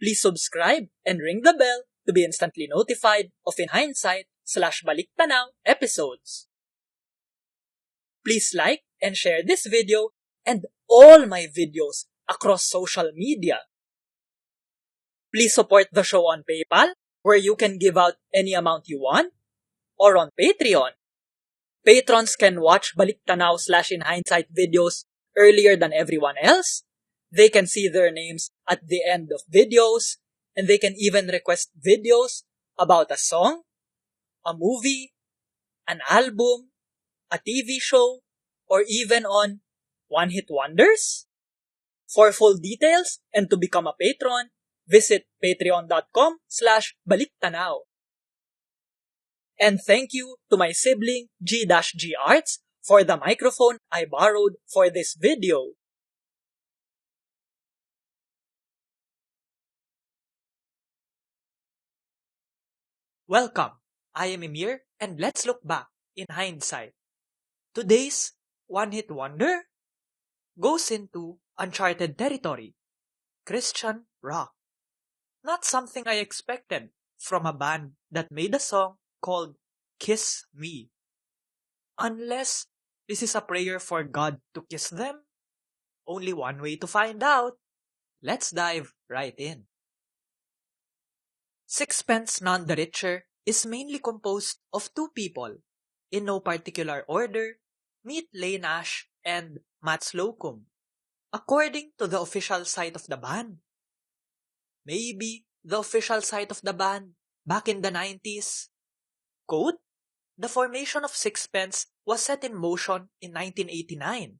Please subscribe and ring the bell to be instantly notified of In Hindsight /Balik Tanaw episodes. Please like and share this video and all my videos across social media. Please support the show on PayPal, where you can give out any amount you want, or on Patreon. Patrons can watch Balik Tanaw /In Hindsight videos earlier than everyone else. They can see their names at the end of videos, and they can even request videos about a song, a movie, an album, a TV show, or even on one-hit wonders. For full details and to become a patron, visit patreon.com/baliktanaw. And thank you to my sibling G-G Arts for the microphone I borrowed for this video. Welcome, I am Emir, and let's look back in hindsight. Today's one-hit wonder goes into uncharted territory, Christian rock. Not something I expected from a band that made a song called Kiss Me. Unless this is a prayer for God to kiss them? Only one way to find out. Let's dive right in. Sixpence None the Richer is mainly composed of two people, in no particular order. Meet Leigh Nash and Matt Slocum, according to the official site of the band. Maybe the official site of the band back in the 90s. Quote, the formation of Sixpence was set in motion in 1989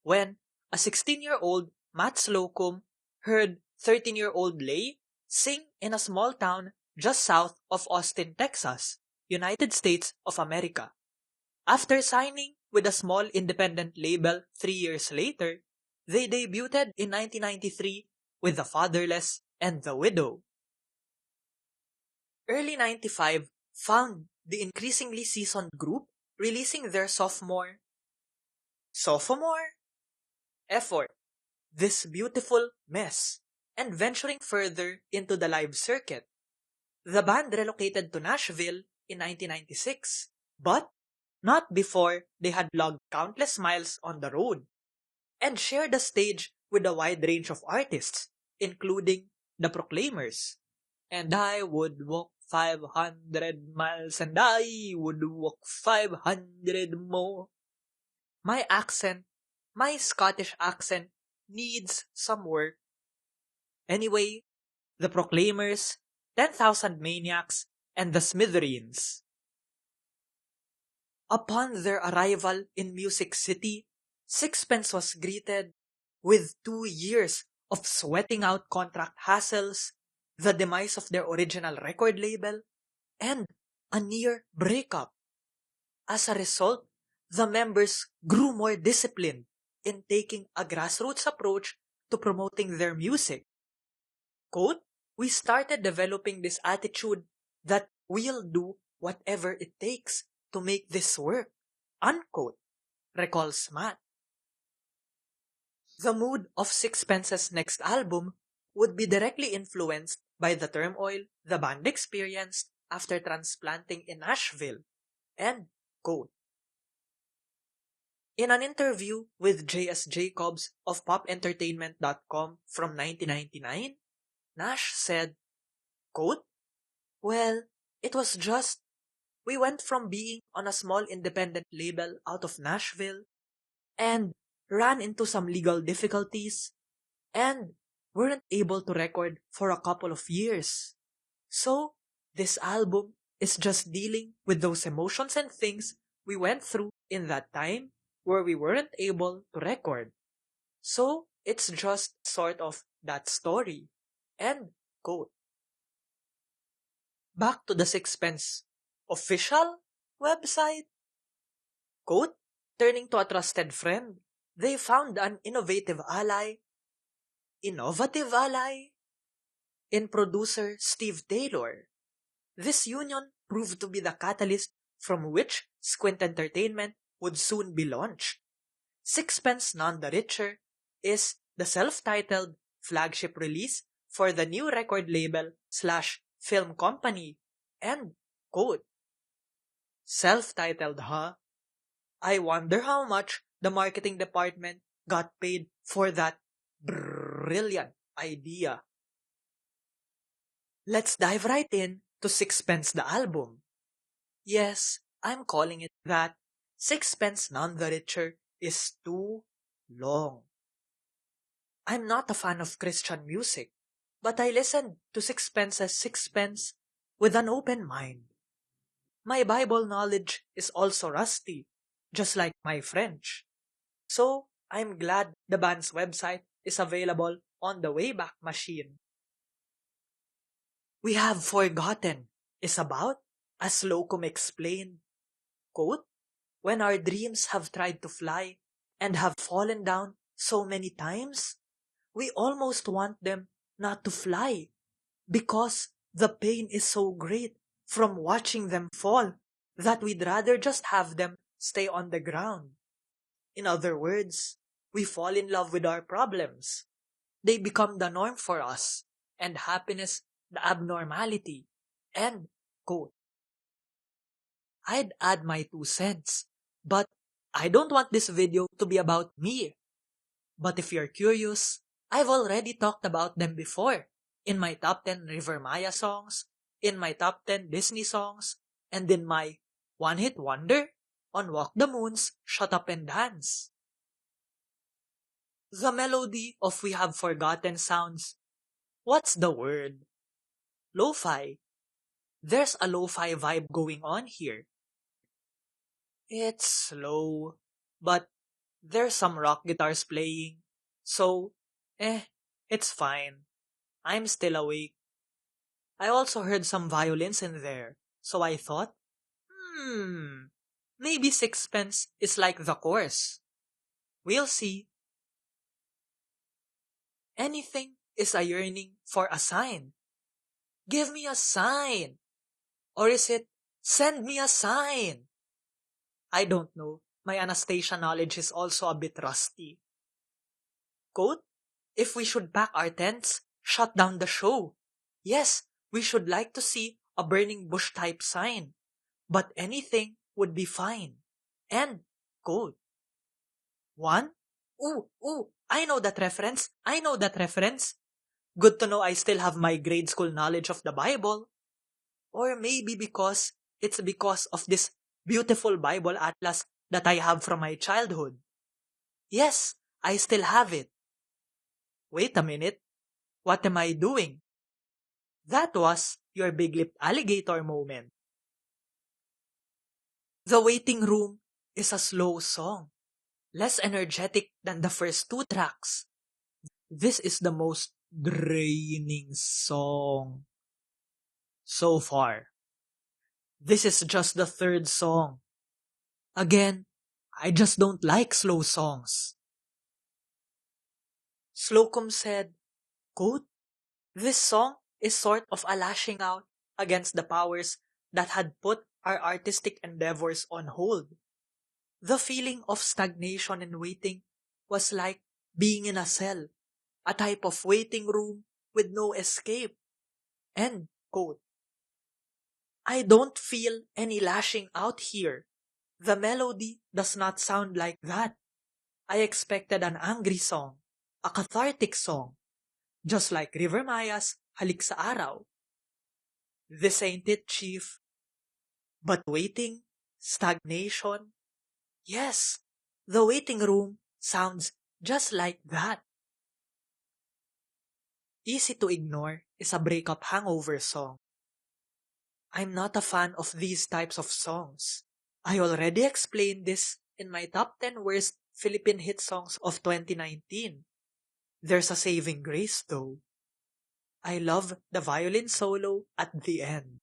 when a 16-year-old Matt Slocum heard 13-year-old Leigh sing in a small town just south of Austin, Texas, United States of America. After signing with a small independent label 3 years later, they debuted in 1993 with The Fatherless and The Widow. Early 95 found the increasingly seasoned group releasing their sophomore effort, This Beautiful Mess, and venturing further into the live circuit. The band relocated to Nashville in 1996, but not before they had logged countless miles on the road and shared the stage with a wide range of artists, including The Proclaimers. And I would walk 500 miles and I would walk 500 more. My Scottish accent needs some work. Anyway, The Proclaimers, 10,000 Maniacs, and The Smithereens. Upon their arrival in Music City, Sixpence was greeted with 2 years of sweating out contract hassles, the demise of their original record label, and a near breakup. As a result, the members grew more disciplined in taking a grassroots approach to promoting their music. Quote, we started developing this attitude that we'll do whatever it takes to make this work, unquote, recalls Matt. The mood of Sixpence's next album would be directly influenced by the turmoil the band experienced after transplanting in Nashville, end quote. In an interview with J.S. Jacobs of PopEntertainment.com from 1999, Nash said, quote, well, it was just, we went from being on a small independent label out of Nashville and ran into some legal difficulties and weren't able to record for a couple of years. So, this album is just dealing with those emotions and things we went through in that time where we weren't able to record. So, it's just sort of that story. End quote. Back to the Sixpence official website. Quote, turning to a trusted friend, they found an innovative ally in producer Steve Taylor. This union proved to be the catalyst from which Squint Entertainment would soon be launched. Sixpence None the Richer is the self-titled flagship release for the new record label / film company. End quote. Self-titled, huh? I wonder how much the marketing department got paid for that brilliant idea. Let's dive right in to Sixpence the album. Yes, I'm calling it that. Sixpence None the Richer is too long. I'm not a fan of Christian music, but I listened to Sixpence's Sixpence with an open mind. My Bible knowledge is also rusty, just like my French. So, I'm glad the band's website is available on the Wayback Machine. We Have Forgotten is about, as Locum explained, quote, when our dreams have tried to fly and have fallen down so many times, we almost want them not to fly because the pain is so great from watching them fall that we'd rather just have them stay on the ground. In other words, we fall in love with our problems. They become the norm for us, and happiness the abnormality. End quote. I'd add my 2 cents, but I don't want this video to be about me. But if you're curious, I've already talked about them before in my top 10 River Maya songs, in my top 10 Disney songs, and in my one-hit wonder on Walk the Moon's Shut Up and Dance. The melody of We Have Forgotten sounds, what's the word? Lo-fi. There's a lo-fi vibe going on here. It's slow, but there's some rock guitars playing, so, it's fine. I'm still awake. I also heard some violins in there, so I thought, maybe Sixpence is like the chorus. We'll see. Anything is a yearning for a sign. Give me a sign. Or is it, send me a sign? I don't know. My Anastasia knowledge is also a bit rusty. Quote, if we should pack our tents, shut down the show. Yes, we should like to see a burning bush type sign. But anything would be fine. End quote. One? Ooh, I know that reference. Good to know I still have my grade school knowledge of the Bible. Or maybe it's because of this beautiful Bible atlas that I have from my childhood. Yes, I still have it. Wait a minute. What am I doing? That was your big-lipped alligator moment. The Waiting Room is a slow song, less energetic than the first 2 tracks. This is the most draining song so far. This is just the 3rd song. Again, I just don't like slow songs. Slocum said, quote, this song is sort of a lashing out against the powers that had put our artistic endeavors on hold. The feeling of stagnation and waiting was like being in a cell, a type of waiting room with no escape. End quote. I don't feel any lashing out here. The melody does not sound like that. I expected an angry song, a cathartic song, just like River Maya's Halik sa Araw. This ain't it, Chief. But waiting, stagnation, yes, the Waiting Room sounds just like that. Easy to Ignore is a breakup hangover song. I'm not a fan of these types of songs. I already explained this in my top 10 worst Philippine hit songs of 2019. There's a saving grace though. I love the violin solo at the end.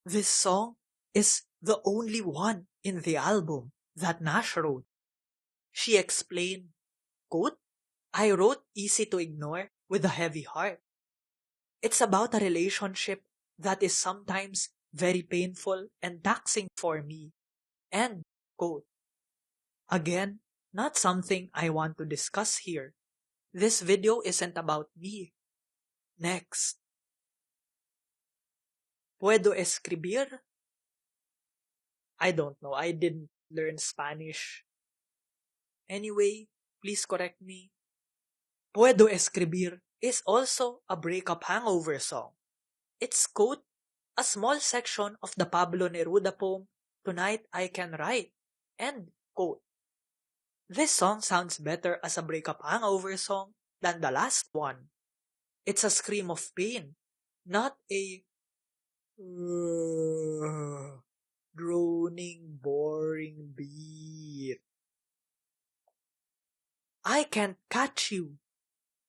This song is the only one in the album that Nash wrote. She explained, quote, I wrote Easy to Ignore with a heavy heart. It's about a relationship that is sometimes very painful and taxing for me. End quote. Again, not something I want to discuss here. This video isn't about me. Next. ¿Puedo escribir? I don't know. I didn't learn Spanish. Anyway, please correct me. Puedo escribir is also a breakup hangover song. It's quote, a small section of the Pablo Neruda poem, Tonight I Can Write, end quote. This song sounds better as a breakup hangover song than the last one. It's a scream of pain, not a droning, boring beat. I Can't Catch You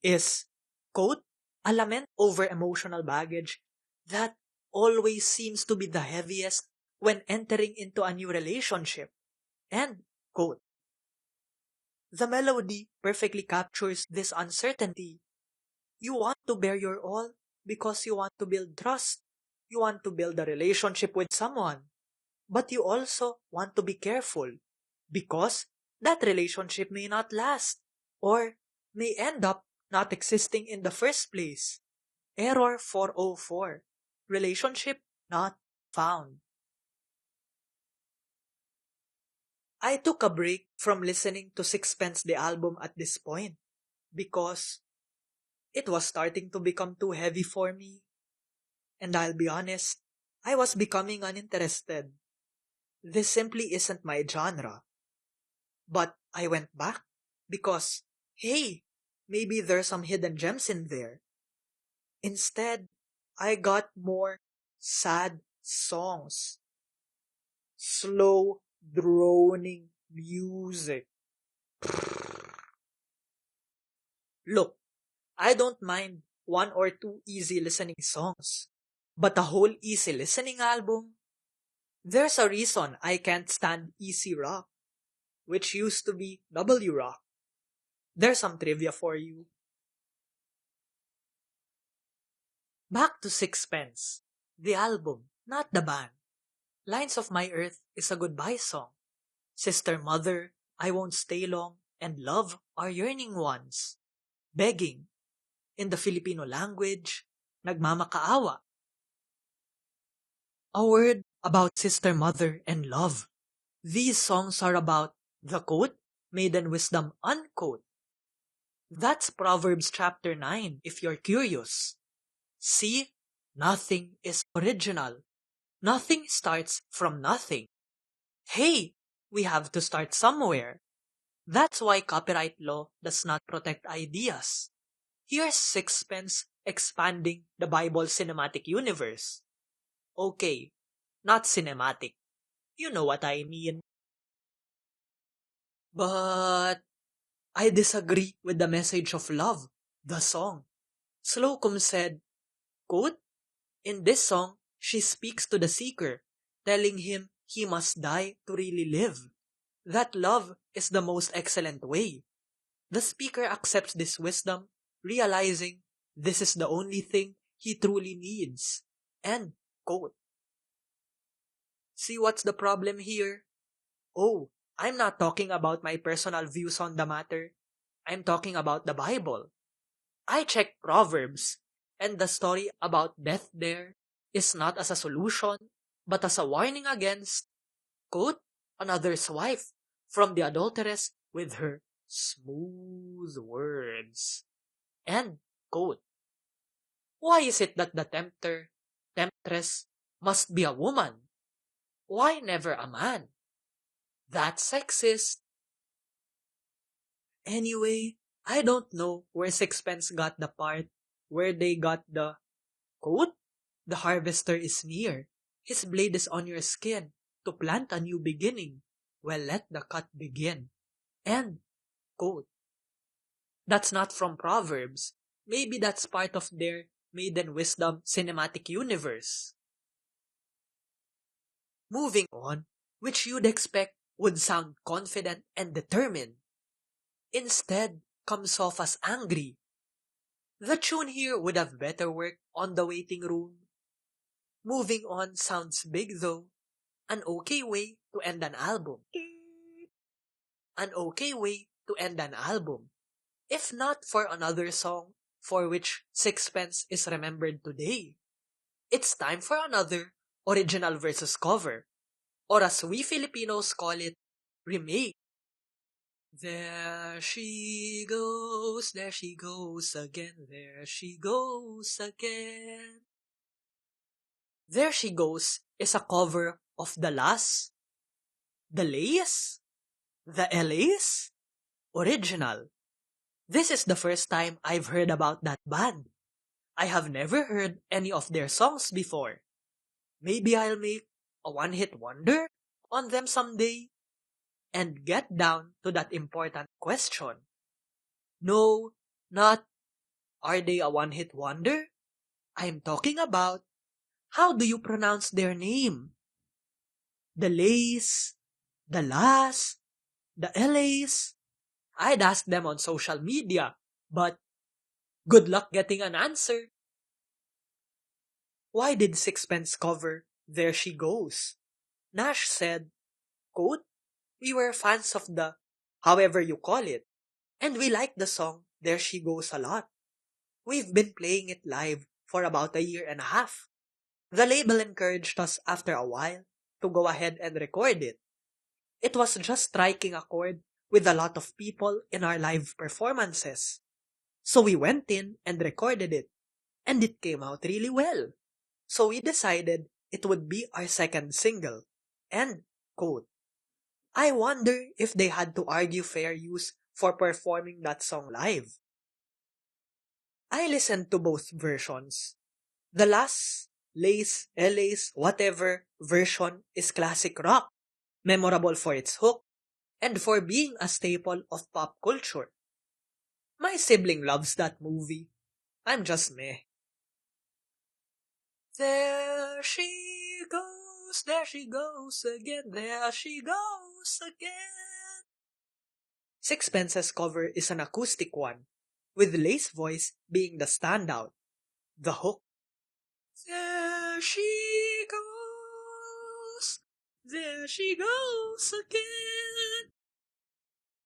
is, quote, a lament over emotional baggage that always seems to be the heaviest when entering into a new relationship, end quote. The melody perfectly captures this uncertainty. You want to bear your all because you want to build trust. You want to build a relationship with someone. But you also want to be careful because that relationship may not last or may end up not existing in the first place. Error 404. Relationship not found. I took a break from listening to Sixpence the album at this point because it was starting to become too heavy for me. And I'll be honest, I was becoming uninterested. This simply isn't my genre. But I went back because, hey, maybe there's some hidden gems in there. Instead, I got more sad songs. Slow, droning music. Look, I don't mind one or two easy listening songs. But a whole easy listening album? There's a reason I can't stand easy rock, which used to be W rock. There's some trivia for you. Back to Sixpence, the album, not the band. Lines of My Earth is a goodbye song. Sister Mother, I Won't Stay Long, and Love are yearning ones. Begging. In the Filipino language, nagmamakaawa. A word about Sister Mother and love. These songs are about the quote, maiden wisdom unquote. That's Proverbs chapter 9 if you're curious. See, nothing is original. Nothing starts from nothing. Hey, we have to start somewhere. That's why copyright law does not protect ideas. Here's Sixpence expanding the Bible cinematic universe. Okay, not cinematic. You know what I mean. But I disagree with the message of love, the song. Slocum said, quote, in this song, she speaks to the seeker, telling him he must die to really live. That love is the most excellent way. The speaker accepts this wisdom, realizing this is the only thing he truly needs. End quote. See what's the problem here? Oh, I'm not talking about my personal views on the matter. I'm talking about the Bible. I checked Proverbs, and the story about death there is not as a solution, but as a warning against, quote, another's wife from the adulteress with her smooth words, end quote. Why is it that the temptress, must be a woman? Why never a man? That's sexist. Anyway, I don't know where Sixpence got the part where they got the quote, the harvester is near. His blade is on your skin to plant a new beginning. Well, let the cut begin. End quote. That's not from Proverbs. Maybe that's part of their maiden wisdom cinematic universe. Moving on, which you'd expect would sound confident and determined, instead comes off as angry. The tune here would have better worked on the waiting room. Moving on sounds big though. An okay way to end an album. An okay way to end an album. if not for another song for which Sixpence is remembered today. It's time for another original versus cover, or as we Filipinos call it, remake. There she goes again, there she goes again. There She Goes is a cover of The Last, The Lays, The LAs, original. This is the first time I've heard about that band. I have never heard any of their songs before. Maybe I'll make a one-hit wonder on them someday. And get down to that important question. No, not are they a one-hit wonder? I'm talking about how do you pronounce their name? The Lays, the Las, the LAs. I'd ask them on social media, but good luck getting an answer. Why did Sixpence cover There She Goes? Nash said, quote, "We were fans of the, however you call it, and we liked the song There She Goes a lot. We've been playing it live for about a year and a half. The label encouraged us after a while to go ahead and record it. It was just striking a chord with a lot of people in our live performances. So we went in and recorded it, and it came out really well. So we decided it would be our second single." End quote. I wonder if they had to argue fair use for performing that song live. I listened to both versions. The last Lace, LA's, whatever version is classic rock, memorable for its hook, and for being a staple of pop culture. My sibling loves that movie. I'm just meh. There she goes again, there she goes again. Sixpence's cover is an acoustic one, with Lay's voice being the standout. The hook. There she goes again.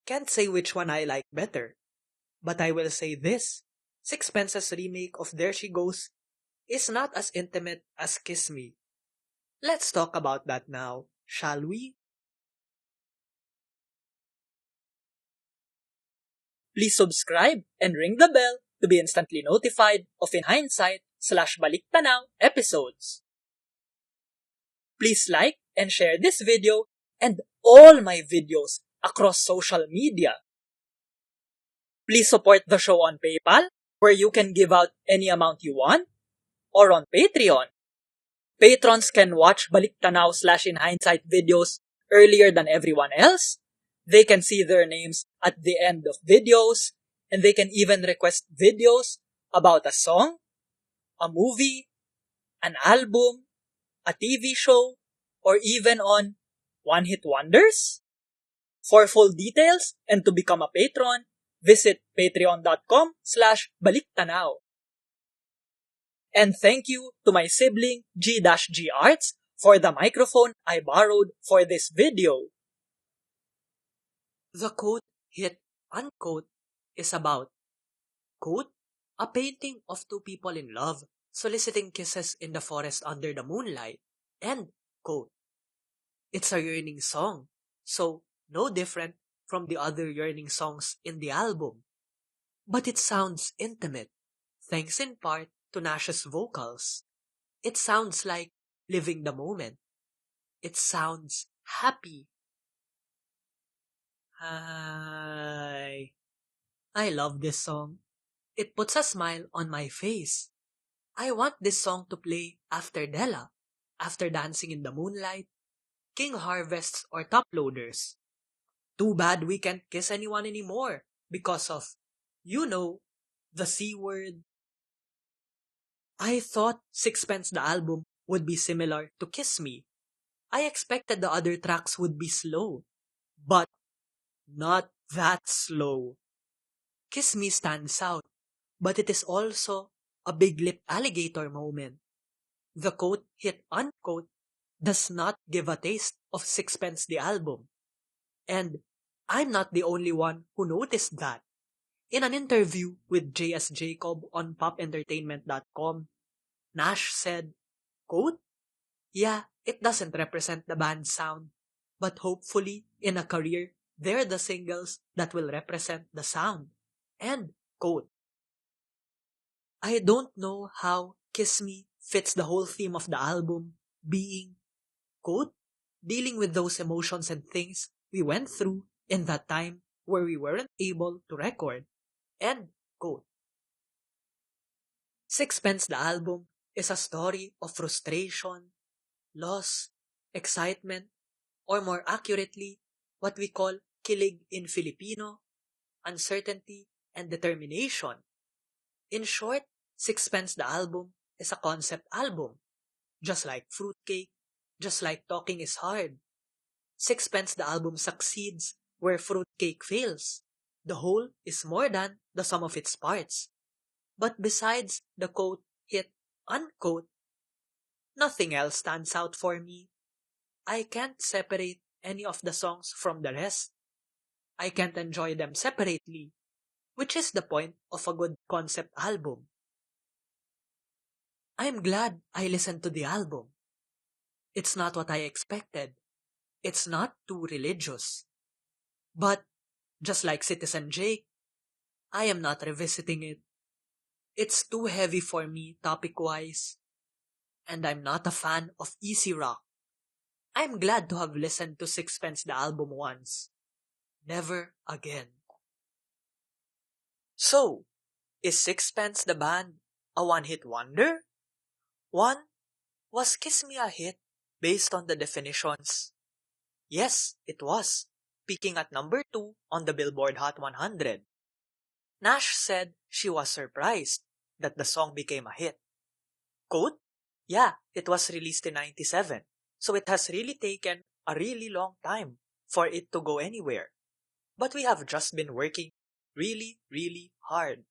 Can't say which one I like better, but I will say this. Sixpence's remake of There She Goes is not as intimate as Kiss Me. Let's talk about that now, shall we? Please subscribe and ring the bell to be instantly notified of In Hindsight /Balik Tanaw episodes. Please like and share this video and all my videos across social media. Please support the show on PayPal, where you can give out any amount you want, or on Patreon. Patrons can watch Balik Tanaw /In Hindsight videos earlier than everyone else. They can see their names at the end of videos, and they can even request videos about a song, a movie, an album, a TV show, or even on one-hit wonders. For full details and to become a patron, visit patreon.com/Balik Tanaw. And thank you to my sibling G-G Arts for the microphone I borrowed for this video. The quote hit unquote is about, quote, a painting of two people in love soliciting kisses in the forest under the moonlight, end quote. It's a yearning song, so no different from the other yearning songs in the album. But it sounds intimate, thanks in part to Nash's vocals. It sounds like living the moment. It sounds happy. I love this song. It puts a smile on my face. I want this song to play after Della, after Dancing in the Moonlight, King Harvests, or Top Loaders. Too bad we can't kiss anyone anymore because of, the C word. I thought Sixpence the album would be similar to Kiss Me. I expected the other tracks would be slow, but not that slow. Kiss Me stands out, but it is also a big lip alligator moment. The quote hit unquote does not give a taste of Sixpence the album. And I'm not the only one who noticed that. In an interview with J.S. Jacob on PopEntertainment.com, Nash said, quote, "Yeah, it doesn't represent the band's sound, but hopefully in a career, they're the singles that will represent the sound." End quote. I don't know how Kiss Me fits the whole theme of the album, being, quote, "dealing with those emotions and things we went through in that time where we weren't able to record." End quote. Sixpence the album is a story of frustration, loss, excitement, or more accurately, what we call kilig in Filipino, uncertainty, and determination. In short, Sixpence the album is a concept album. Just like Fruitcake, just like Talking is Hard. Sixpence the album succeeds where Fruitcake fails. The whole is more than the sum of its parts. But besides the quote, hit, unquote, nothing else stands out for me. I can't separate any of the songs from the rest. I can't enjoy them separately, which is the point of a good concept album. I'm glad I listened to the album. It's not what I expected. It's not too religious. But, just like Citizen Jake, I am not revisiting it. It's too heavy for me topic-wise. And I'm not a fan of easy rock. I'm glad to have listened to Sixpence the album once. Never again. So, is Sixpence the band a one-hit wonder? One, was Kiss Me a hit based on the definitions? Yes, it was, peaking at number 2 on the Billboard Hot 100. Nash said she was surprised that the song became a hit. Quote, "Yeah, it was released in 97, so it has really taken a really long time for it to go anywhere. But we have just been working really, really hard.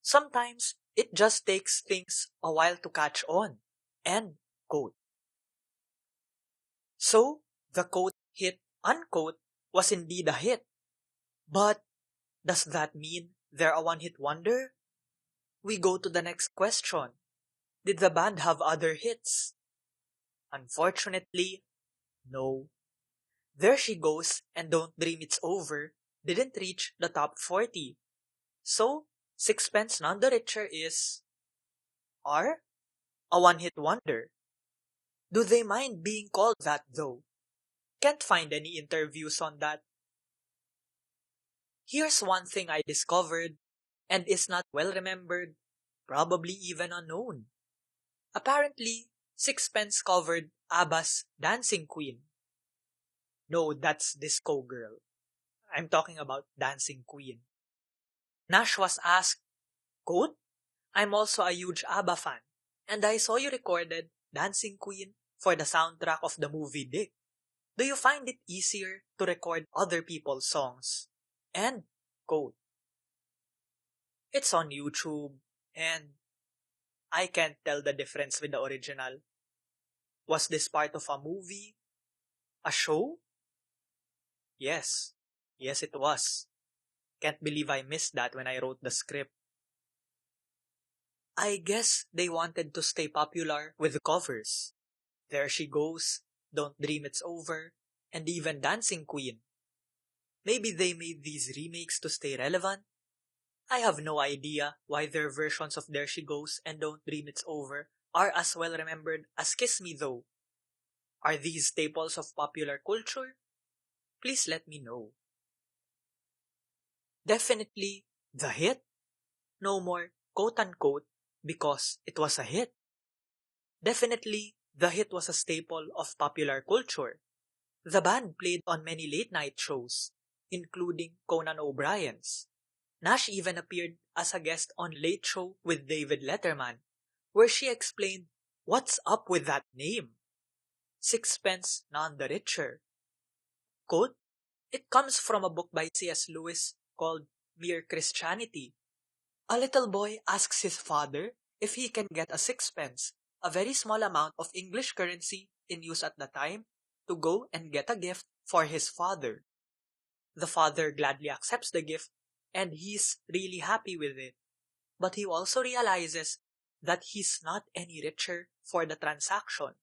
Sometimes it just takes things a while to catch on." End quote. So, the quote, hit, unquote, was indeed a hit. But, does that mean they're a one-hit wonder? We go to the next question. Did the band have other hits? Unfortunately, no. There She Goes and Don't Dream It's Over didn't reach the top 40. So, Sixpence None the Richer is R? A one-hit wonder. Do they mind being called that though? Can't find any interviews on that. Here's one thing I discovered and is not well remembered, probably even unknown. Apparently, Sixpence covered ABBA's Dancing Queen. No, that's Disco Girl. I'm talking about Dancing Queen. Nash was asked, quote, "I'm also a huge ABBA fan, and I saw you recorded Dancing Queen for the soundtrack of the movie Dick. Do you find it easier to record other people's songs?" End quote. It's on YouTube, and I can't tell the difference with the original. Was this part of a movie? A show? Yes. Yes, it was. Can't believe I missed that when I wrote the script. I guess they wanted to stay popular with the covers. There She Goes, Don't Dream It's Over, and even Dancing Queen. Maybe they made these remakes to stay relevant? I have no idea why their versions of There She Goes and Don't Dream It's Over are as well remembered as Kiss Me though. Are these staples of popular culture? Please let me know. Definitely the hit. No more quote-unquote because it was a hit. Definitely the hit was a staple of popular culture. The band played on many late-night shows, including Conan O'Brien's. Nash even appeared as a guest on Late Show with David Letterman, where she explained, "What's up with that name? Sixpence None the Richer." Quote, "It comes from a book by C.S. Lewis called Mere Christianity. A little boy asks his father if he can get a sixpence, a very small amount of English currency in use at the time, to go and get a gift for his father. The father gladly accepts the gift and he's really happy with it. But he also realizes that he's not any richer for the transaction.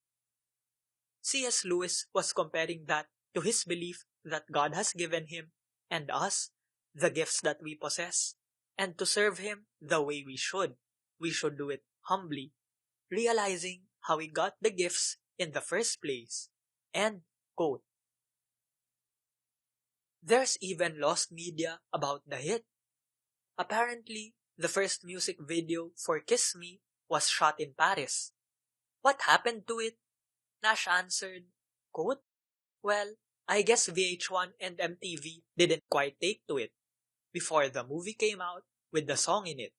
C.S. Lewis was comparing that to his belief that God has given him and us the gifts that we possess, and to serve him the way we should. We should do it humbly, realizing how we got the gifts in the first place. End quote. There's even lost media about the hit. Apparently, the first music video for Kiss Me was shot in Paris. What happened to it? Nash answered, quote, well, I guess VH1 and MTV didn't quite take to it before the movie came out with the song in it.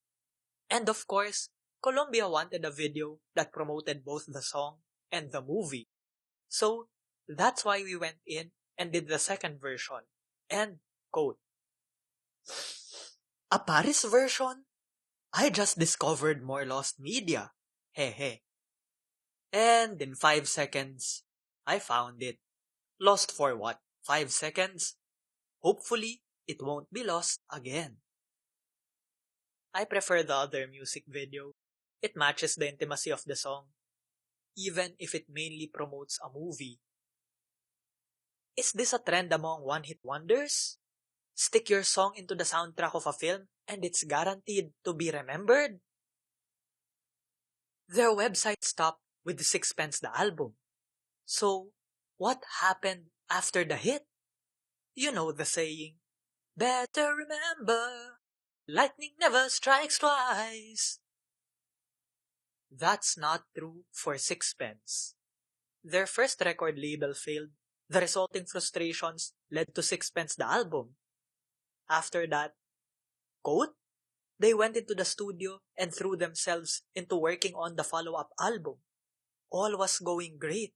And of course, Colombia wanted a video that promoted both the song and the movie. So, that's why we went in and did the second version. End quote. A Paris version? I just discovered more lost media. Hehe. And in 5 seconds, I found it. Lost for what? 5 seconds? Hopefully, it won't be lost again. I prefer the other music video. It matches the intimacy of the song, even if it mainly promotes a movie. Is this a trend among one-hit wonders? Stick your song into the soundtrack of a film and it's guaranteed to be remembered? Their website stopped with Sixpence the album. So, what happened after the hit? You know the saying, better remember, lightning never strikes twice. That's not true for Sixpence. Their first record label failed. The resulting frustrations led to Sixpence the album. After that, quote, they went into the studio and threw themselves into working on the follow-up album. All was going great.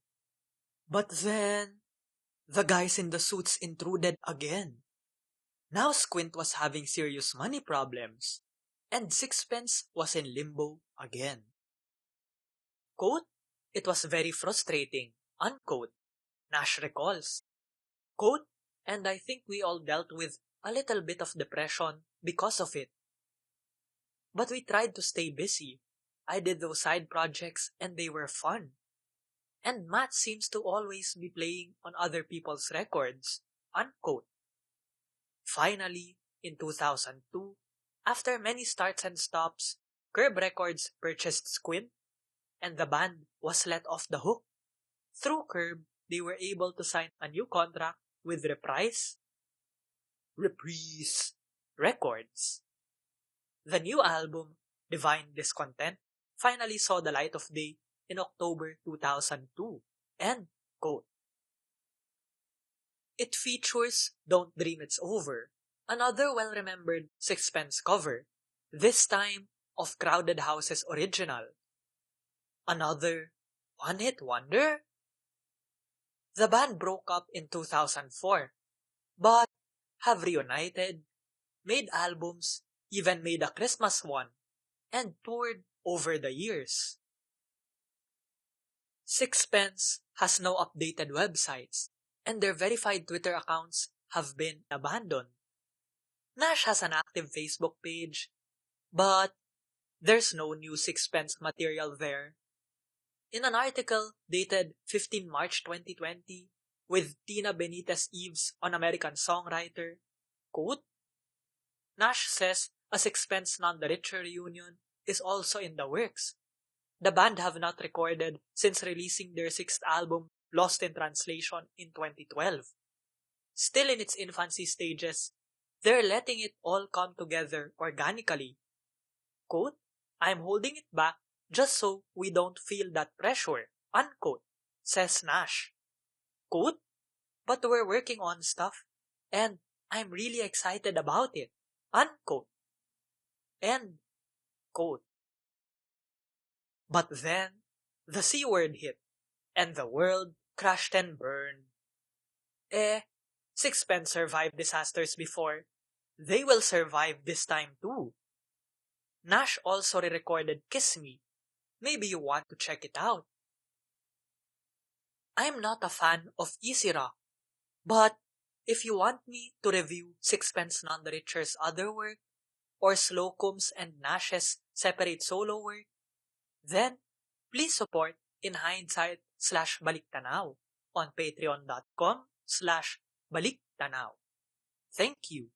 But then, the guys in the suits intruded again. Now Squint was having serious money problems, and Sixpence was in limbo again. Quote, it was very frustrating, unquote, Nash recalls. Quote, and I think we all dealt with a little bit of depression because of it. But we tried to stay busy. I did those side projects and they were fun. And Matt seems to always be playing on other people's records, unquote. Finally, in 2002, after many starts and stops, Curb Records purchased Squint, and the band was let off the hook. Through Curb, they were able to sign a new contract with Reprise Records. The new album, Divine Discontent, finally saw the light of day in October 2002. End quote. It features Don't Dream It's Over, another well-remembered Sixpence cover, this time of Crowded House's original. Another one-hit wonder? The band broke up in 2004, but have reunited, made albums, even made a Christmas one, and toured over the years. Sixpence has no updated websites, and their verified Twitter accounts have been abandoned. Nash has an active Facebook page, but there's no new Sixpence material there. In an article dated 15 March 2020 with Tina Benitez Eves on American Songwriter, quote, Nash says a Sixpence None the Richer reunion is also in the works. The band have not recorded since releasing their 6th album, Lost in Translation, in 2012. Still in its infancy stages, they're letting it all come together organically. Quote, I'm holding it back just so we don't feel that pressure, unquote, says Nash. Quote, but we're working on stuff, and I'm really excited about it, unquote. End quote. But then, the C word hit, and the world crashed and burned. Sixpence survived disasters before. They will survive this time too. Nash also re-recorded Kiss Me. Maybe you want to check it out. I'm not a fan of easy rock, but If you want me to review Sixpence None the Richer's other work, or Slocum's and Nash's separate solo work, then please support in Hindsight/Balik Tanaw on patreon.com/Balik Tanaw. Thank you.